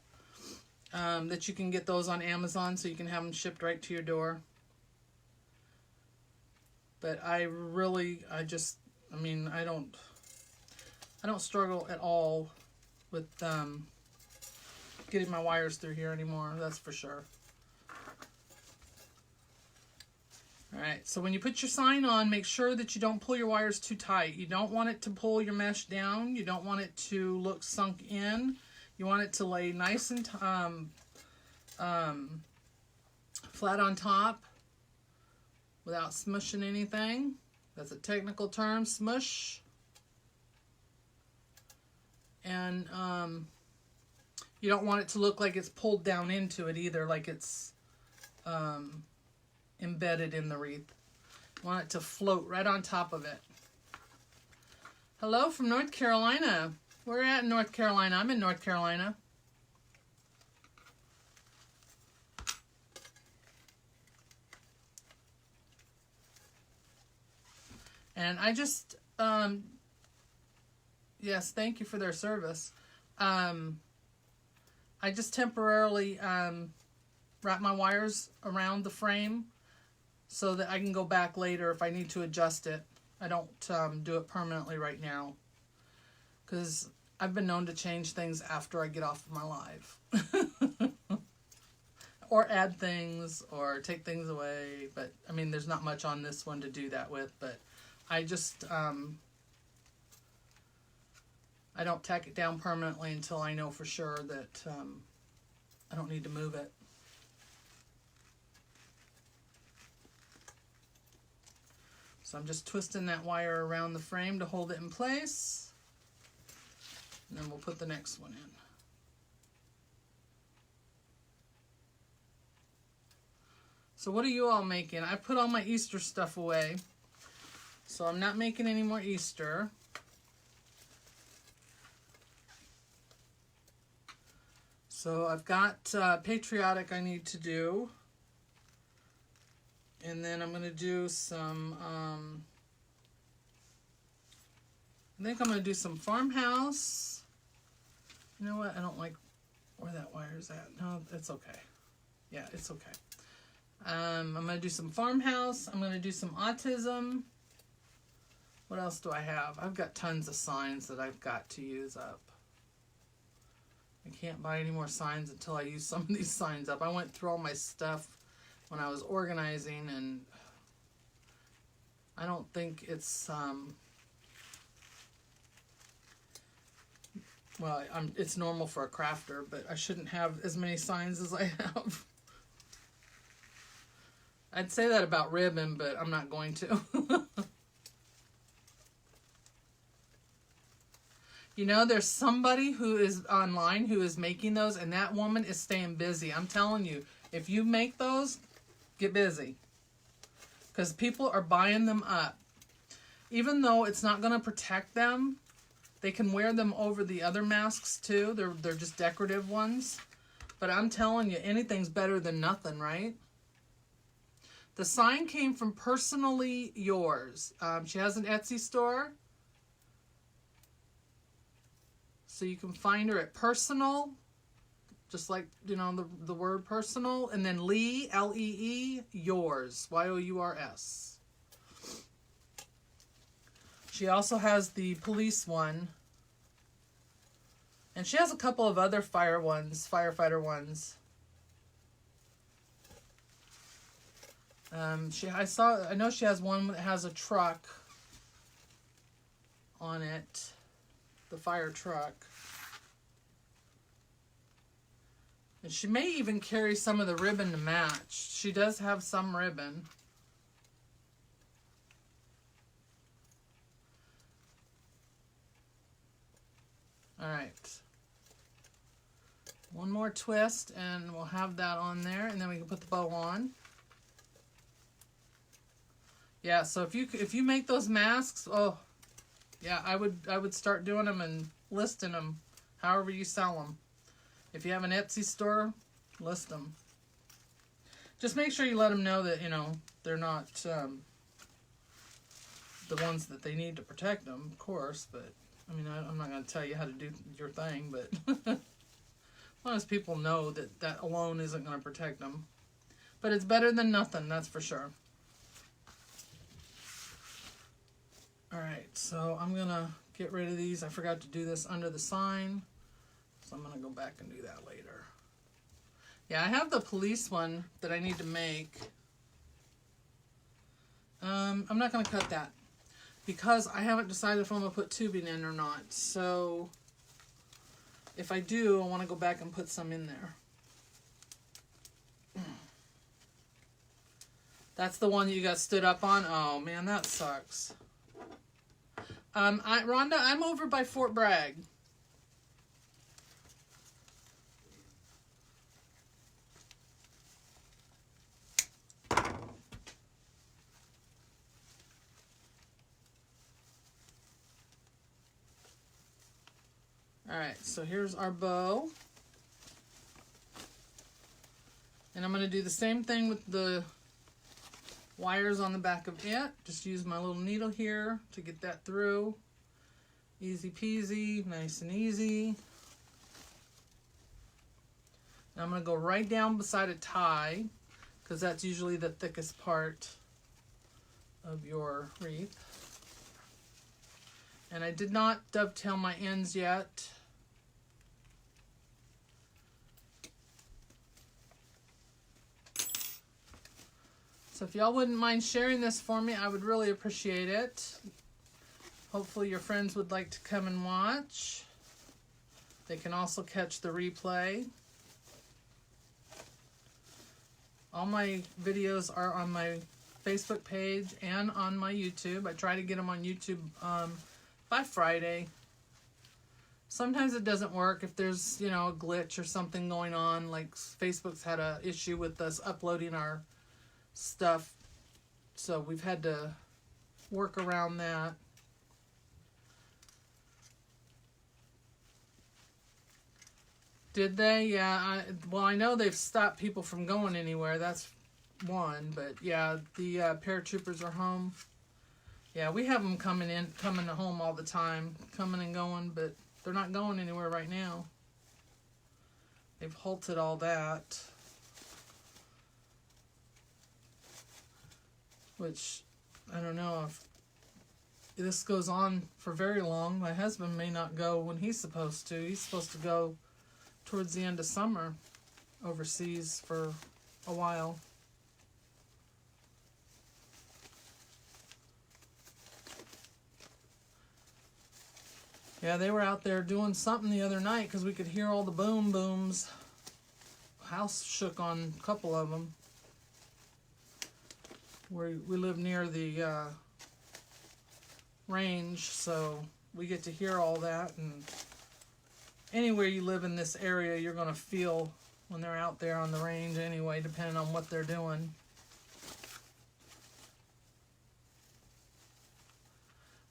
that you can get those on Amazon, so you can have them shipped right to your door. But I don't struggle at all with getting my wires through here anymore, that's for sure. All right, so when you put your sign on, make sure that you don't pull your wires too tight. You don't want it to pull your mesh down. You don't want it to look sunk in. You want it to lay nice and flat on top without smushing anything. That's a technical term, smush. And you don't want it to look like it's pulled down into it either, like it's embedded in the wreath. You want it to float right on top of it. Hello from North Carolina. We're at North Carolina. I'm in North Carolina. And I just, yes, thank you for their service. I just temporarily wrap my wires around the frame so that I can go back later if I need to adjust it. I don't do it permanently right now because I've been known to change things after I get off of my live. Or add things or take things away. But, I mean, there's not much on this one to do that with. But I just, I don't tack it down permanently until I know for sure that I don't need to move it. So I'm just twisting that wire around the frame to hold it in place. And then we'll put the next one in. So what are you all making? I put all my Easter stuff away. So I'm not making any more Easter. So I've got patriotic I need to do. And then I'm going to do some, I think I'm going to do some farmhouse. You know what? I don't like where that wire is at. No, it's okay. Yeah, it's okay. I'm going to do some farmhouse. I'm going to do some autism. What else do I have? I've got tons of signs that I've got to use up. I can't buy any more signs until I use some of these signs up. I went through all my stuff when I was organizing, and I don't think it's, well, it's normal for a crafter, but I shouldn't have as many signs as I have. I'd say that about ribbon, but I'm not going to. You know, there's somebody who is online who is making those, and that woman is staying busy. I'm telling you, if you make those, get busy. Because people are buying them up. Even though it's not going to protect them, they can wear them over the other masks too. They're just decorative ones. But I'm telling you, anything's better than nothing, right? The sign came from Personally Yours. She has an Etsy store. So you can find her at Personal, just like, you know, the word personal, and then Lee, L-E-E, Yours, Y-O-U-R-S. She also has the police one. And she has a couple of other firefighter ones. I know she has one that has a truck on it. The fire truck. And she may even carry some of the ribbon to match. She does have some ribbon. Alright. One more twist and we'll have that on there, and then we can put the bow on. Yeah, so if you make those masks, oh yeah, I would start doing them and listing them however you sell them. If you have an Etsy store, list them. Just make sure you let them know that, you know, they're not the ones that they need to protect them, of course. But, I mean, I'm not going to tell you how to do your thing, but as long as people know that that alone isn't going to protect them. But it's better than nothing, that's for sure. Alright, so I'm going to get rid of these. I forgot to do this under the sign, so I'm going to go back and do that later. Yeah, I have the police one that I need to make. I'm not going to cut that because I haven't decided if I'm going to put tubing in or not. So if I do, I want to go back and put some in there. That's the one you got stood up on? Oh man, that sucks. Rhonda, I'm over by Fort Bragg. Alright, so here's our bow. And I'm going to do the same thing with the wires on the back of it. Just use my little needle here to get that through. Easy peasy, nice and easy. And I'm going to go right down beside a tie, because that's usually the thickest part of your wreath. And I did not dovetail my ends yet. So if y'all wouldn't mind sharing this for me, I would really appreciate it. Hopefully your friends would like to come and watch. They can also catch the replay. All my videos are on my Facebook page and on my YouTube. I try to get them on YouTube by Friday. Sometimes it doesn't work if there's, you know, a glitch or something going on. Like Facebook's had an issue with us uploading our stuff, so we've had to work around that. Did they? Yeah. Well, I know they've stopped people from going anywhere. That's one. But yeah, the paratroopers are home. Yeah, we have them coming home all the time, coming and going, but they're not going anywhere right now. They've halted all that. Which, I don't know if this goes on for very long. My husband may not go when he's supposed to. He's supposed to go towards the end of summer overseas for a while. Yeah, they were out there doing something the other night because we could hear all the boom booms. House shook on a couple of them. We live near the range, so we get to hear all that. And anywhere you live in this area, you're going to feel when they're out there on the range anyway, depending on what they're doing.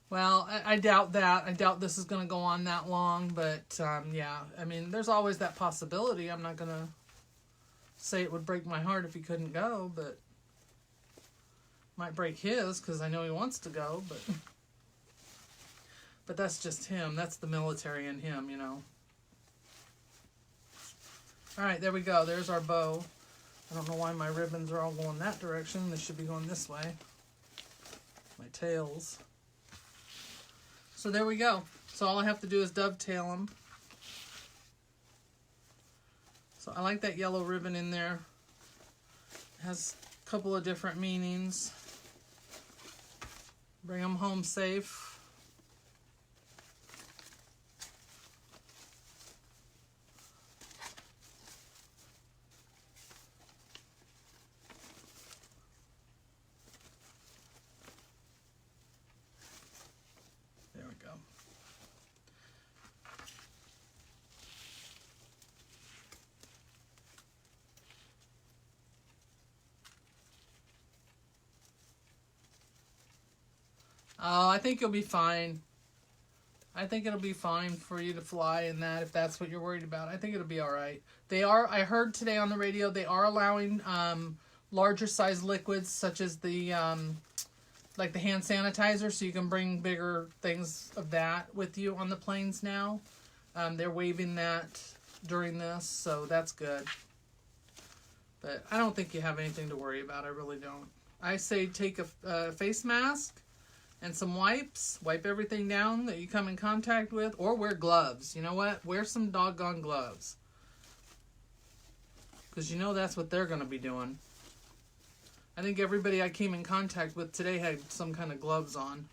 Well, I doubt that. I doubt this is going to go on that long, but yeah, I mean, there's always that possibility. I'm not going to say it would break my heart if he couldn't go, but might break his because I know he wants to go, but that's just him. That's the military in him, you know. All right, there we go. There's our bow. I don't know why my ribbons are all going that direction. They should be going this way. My tails. So there we go. So all I have to do is dovetail them. So I like that yellow ribbon in there. It has a couple of different meanings. Bring them home safe. Oh, I think you'll be fine. I think it'll be fine for you to fly in that if that's what you're worried about. I think it'll be all right. They are, I heard today on the radio, they are allowing larger size liquids such as the, like the hand sanitizer, so you can bring bigger things of that with you on the planes now. They're waiving that during this, so that's good. But I don't think you have anything to worry about. I really don't. I say take a face mask and some wipes. Wipe everything down that you come in contact with, or wear gloves. You know what? Wear some doggone gloves. Because you know that's what they're going to be doing. I think everybody I came in contact with today had some kind of gloves on.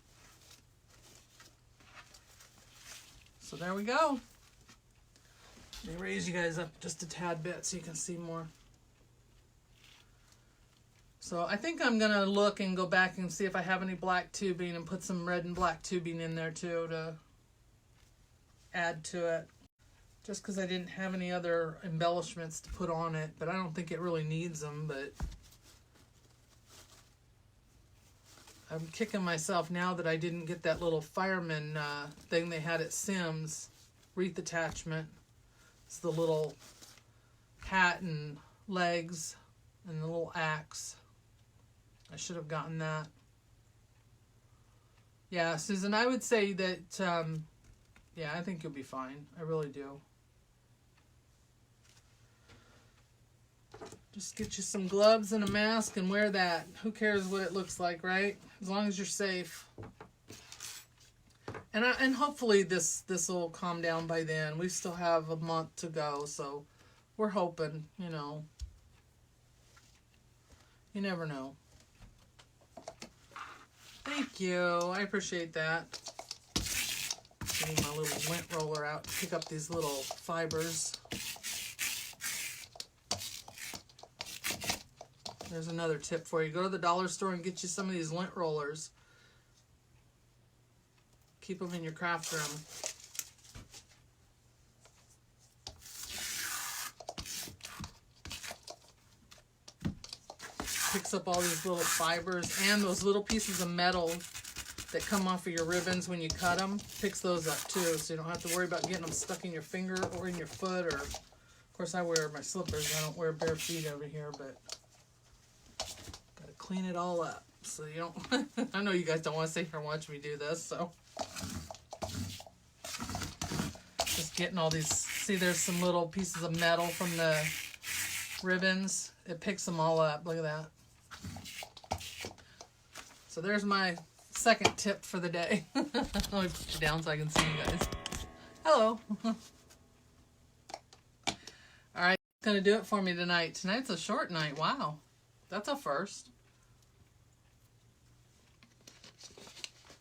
So there we go. Let me raise you guys up just a tad bit so you can see more. So I think I'm going to look and go back and see if I have any black tubing and put some red and black tubing in there too to add to it. Just because I didn't have any other embellishments to put on it, but I don't think it really needs them, but I'm kicking myself now that I didn't get that little fireman thing they had at Sims, wreath attachment. It's the little hat and legs and the little axe. I should have gotten that. Yeah, Susan, I would say that, yeah, I think you'll be fine. I really do. Just get you some gloves and a mask and wear that. Who cares what it looks like, right? As long as you're safe. And hopefully this will calm down by then. We still have a month to go, so we're hoping, you know. You never know. Thank you. I appreciate that. Getting my little lint roller out to pick up these little fibers. There's another tip for you. Go to the dollar store and get you some of these lint rollers. Keep them in your craft room. Picks up all these little fibers and those little pieces of metal that come off of your ribbons when you cut them. Picks those up too, so you don't have to worry about getting them stuck in your finger or in your foot. Or, of course, I wear my slippers. I don't wear bare feet over here, but gotta clean it all up so you don't. I know you guys don't want to sit here and watch me do this, so just getting all these. See, there's some little pieces of metal from the ribbons. It picks them all up. Look at that. So there's my second tip for the day. Let me put you down so I can see you guys. Hello. Gonna do it for me tonight. Tonight's a short night. Wow. That's a first.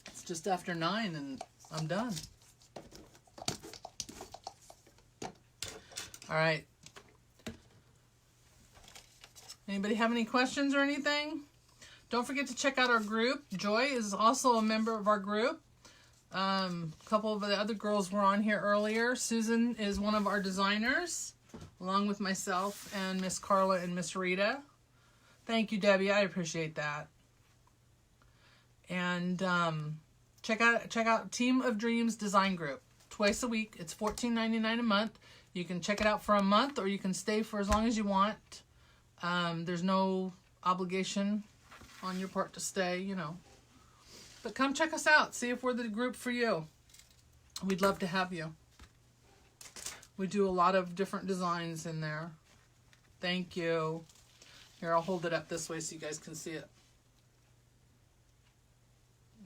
It's just after 9 and I'm done. All right. Anybody have any questions or anything? Don't forget to check out our group. Joy is also a member of our group. A couple of the other girls were on here earlier. Susan is one of our designers, along with myself and Miss Carla and Miss Rita. Thank you, Debbie. I appreciate that. And check out Team of Dreams Design Group. Twice a week. It's $14.99 a month. You can check it out for a month, or you can stay for as long as you want. There's no obligation on your part to stay, you know. But come check us out. See if we're the group for you. We'd love to have you. We do a lot of different designs in there. Thank you. Here, I'll hold it up this way so you guys can see it.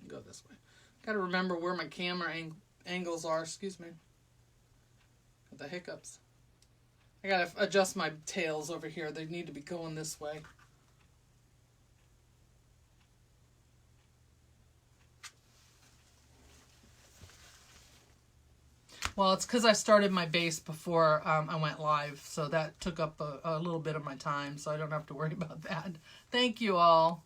Go this way. Got to remember where my camera angles are. Excuse me. Got the hiccups. I got to adjust my tails over here. They need to be going this way. Well, it's because I started my base before I went live, so that took up a little bit of my time, so I don't have to worry about that. Thank you all.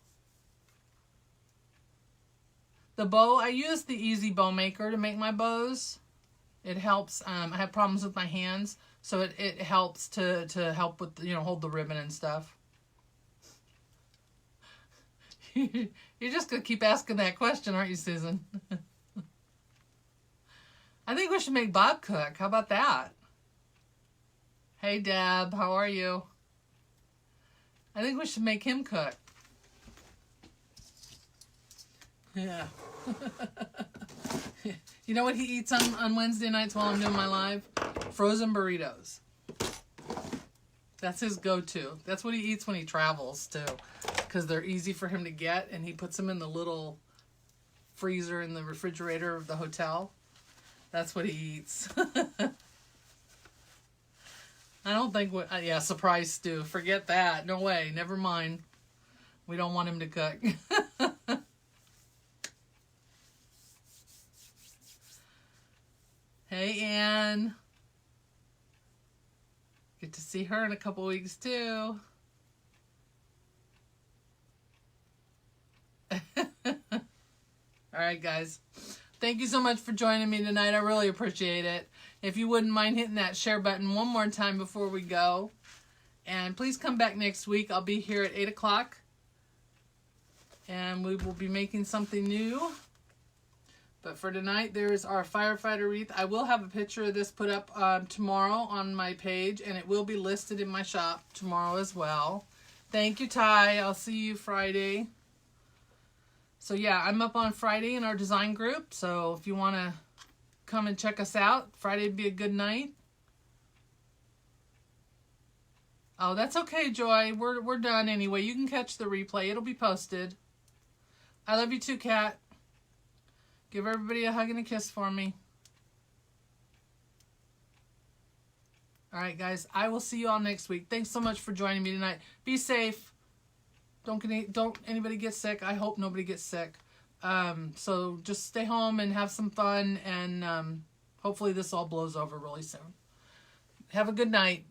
The bow, I use the Easy Bow Maker to make my bows. It helps. I have problems with my hands, so it helps to help with, you know, hold the ribbon and stuff. You're just going to keep asking that question, aren't you, Susan? I think we should make Bob cook. How about that? Hey, Deb. How are you? I think we should make him cook. Yeah. You know what he eats on Wednesday nights while I'm doing my live? Frozen burritos. That's his go-to. That's what he eats when he travels, too. Because they're easy for him to get, and he puts them in the little freezer in the refrigerator of the hotel. That's what he eats. I don't think... yeah, surprise stew. Forget that. No way. Never mind. We don't want him to cook. Hey, Ann. Get to see her in a couple weeks, too. All right, guys. Thank you so much for joining me tonight. I really appreciate it. If you wouldn't mind hitting that share button one more time before we go. And please come back next week. I'll be here at 8 o'clock. And we will be making something new. But for tonight, there's our Firefighter Wreath. I will have a picture of this put up tomorrow on my page. And it will be listed in my shop tomorrow as well. Thank you, Ty. I'll see you Friday. So yeah, I'm up on Friday in our design group. So if you want to come and check us out, Friday would be a good night. Oh, that's okay, Joy. We're done anyway. You can catch the replay. It'll be posted. I love you too, Kat. Give everybody a hug and a kiss for me. All right, guys. I will see you all next week. Thanks so much for joining me tonight. Be safe. Don't anybody get sick. I hope nobody gets sick. So just stay home and have some fun. And hopefully this all blows over really soon. Have a good night.